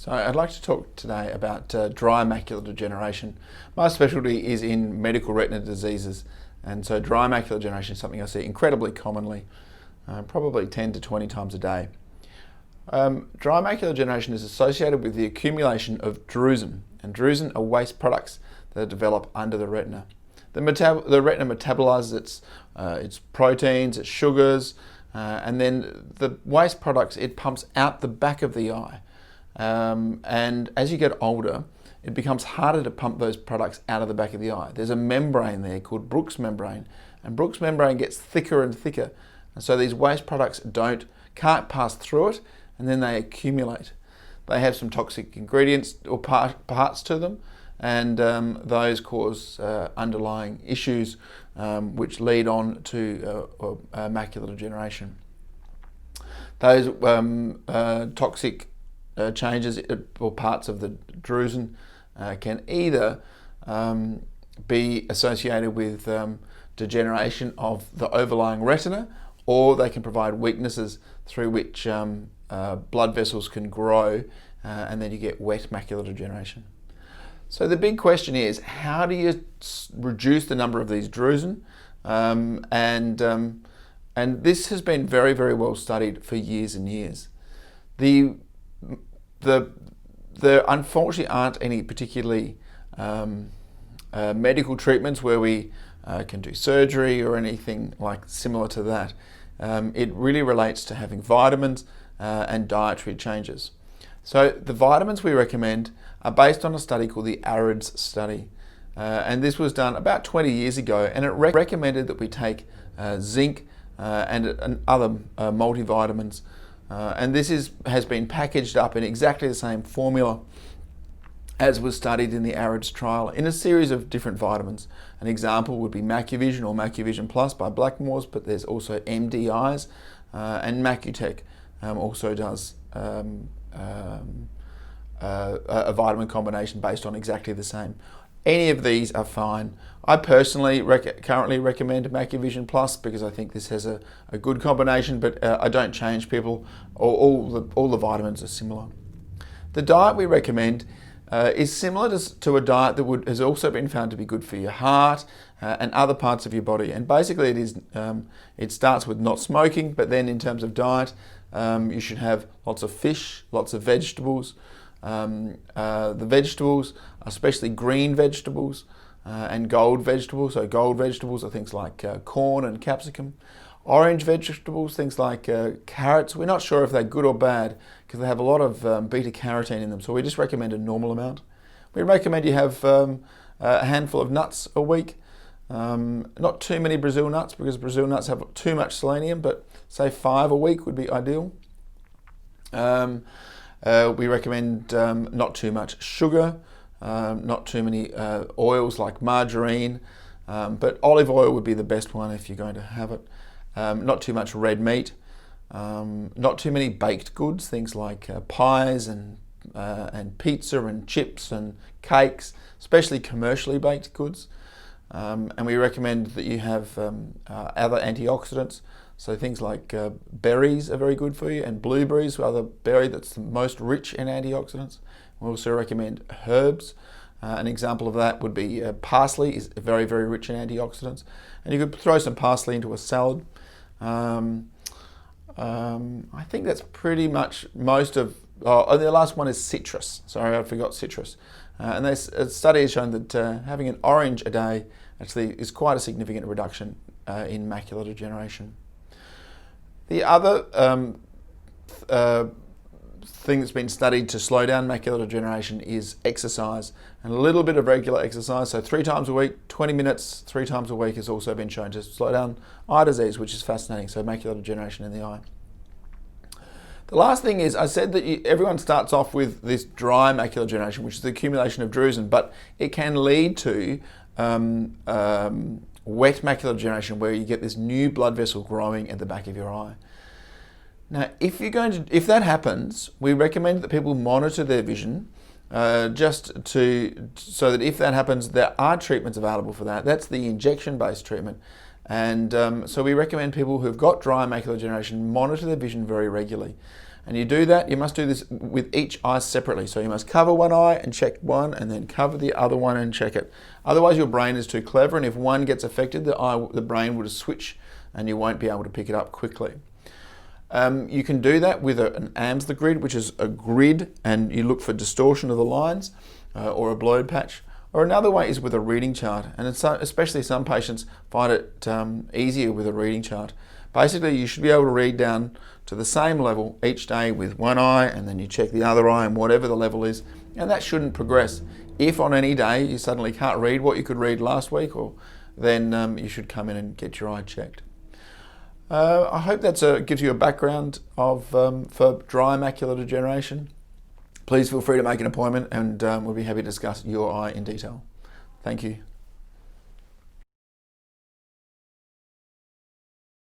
So I'd like to talk today about dry macular degeneration. My specialty is in medical retina diseases, and so dry macular degeneration is something I see incredibly commonly, probably 10 to 20 times a day. Dry macular degeneration is associated with the accumulation of drusen, and drusen are waste products that develop under the retina. The retina metabolizes its proteins, its sugars, and then the waste products it pumps out the back of the eye. And as you get older, it becomes harder to pump those products out of the back of the eye. There's a membrane there called Bruch's membrane, and Bruch's membrane gets thicker and thicker, and so these waste products can't pass through it, and then they accumulate. They have some toxic ingredients or parts to them, and those cause underlying issues which lead on to macular degeneration. Those toxic changes or parts of the drusen can either be associated with degeneration of the overlying retina, or they can provide weaknesses through which blood vessels can grow, and then you get wet macular degeneration. So the big question is, how do you reduce the number of these drusen? And this has been very, very well studied for years and years. There unfortunately aren't any particularly medical treatments where we can do surgery or anything like similar to that. It really relates to having vitamins and dietary changes. So the vitamins we recommend are based on a study called the ARIDS study. And this was done about 20 years ago, and it recommended that we take zinc and other multivitamins. And this has been packaged up in exactly the same formula as was studied in the ARIDS trial in a series of different vitamins. An example would be Macuvision or Macuvision Plus by Blackmore's, but there's also MDIs, and Macutech also does a vitamin combination based on exactly the same. Any of these are fine. I personally currently recommend Macuvision Plus because I think this has a good combination, but I don't change people. All the vitamins are similar. The diet we recommend is similar to a diet that has also been found to be good for your heart and other parts of your body. And basically it starts with not smoking, but then in terms of diet, you should have lots of fish, lots of vegetables. The vegetables, especially green vegetables and gold vegetables. So gold vegetables are things like corn and capsicum. Orange vegetables, things like carrots. We're not sure if they're good or bad because they have a lot of beta carotene in them. So we just recommend a normal amount. We recommend you have a handful of nuts a week. Not too many Brazil nuts because Brazil nuts have too much selenium, but say 5 a week would be ideal. We recommend not too much sugar, not too many oils like margarine, but olive oil would be the best one if you're going to have it. Not too much red meat, not too many baked goods, things like pies and pizza and chips and cakes, especially commercially baked goods. And we recommend that you have other antioxidants. So things like berries are very good for you, and blueberries are the berry that's the most rich in antioxidants. We also recommend herbs. An example of that would be parsley is very, very rich in antioxidants. And you could throw some parsley into a salad. I think that's pretty much most of... the last one is citrus. Sorry, I forgot citrus. And a study has shown that having an orange a day actually is quite a significant reduction in macular degeneration. The other thing that's been studied to slow down macular degeneration is exercise, and a little bit of regular exercise. So 3 times a week, 20 minutes, 3 times a week has also been shown to slow down eye disease, which is fascinating. So macular degeneration in the eye. The last thing is, I said that everyone starts off with this dry macular degeneration, which is the accumulation of drusen, but it can lead to wet macular degeneration, where you get this new blood vessel growing at the back of your eye. Now, if that happens, we recommend that people monitor their vision, so that if that happens, there are treatments available for that. That's the injection-based treatment, And so we recommend people who've got dry macular degeneration monitor their vision very regularly. And you do that, you must do this with each eye separately. So you must cover one eye and check one, and then cover the other one and check it. Otherwise your brain is too clever, and if one gets affected, the brain will just switch and you won't be able to pick it up quickly. You can do that with an Amsler grid, which is a grid, and you look for distortion of the lines, or a blurred patch. Or another way is with a reading chart, and especially some patients find it easier with a reading chart. Basically, you should be able to read down to the same level each day with one eye, and then you check the other eye and whatever the level is, and that shouldn't progress. If on any day you suddenly can't read what you could read last week, then you should come in and get your eye checked. I hope that gives you a background for dry macular degeneration. Please feel free to make an appointment, and we'll be happy to discuss your eye in detail. Thank you.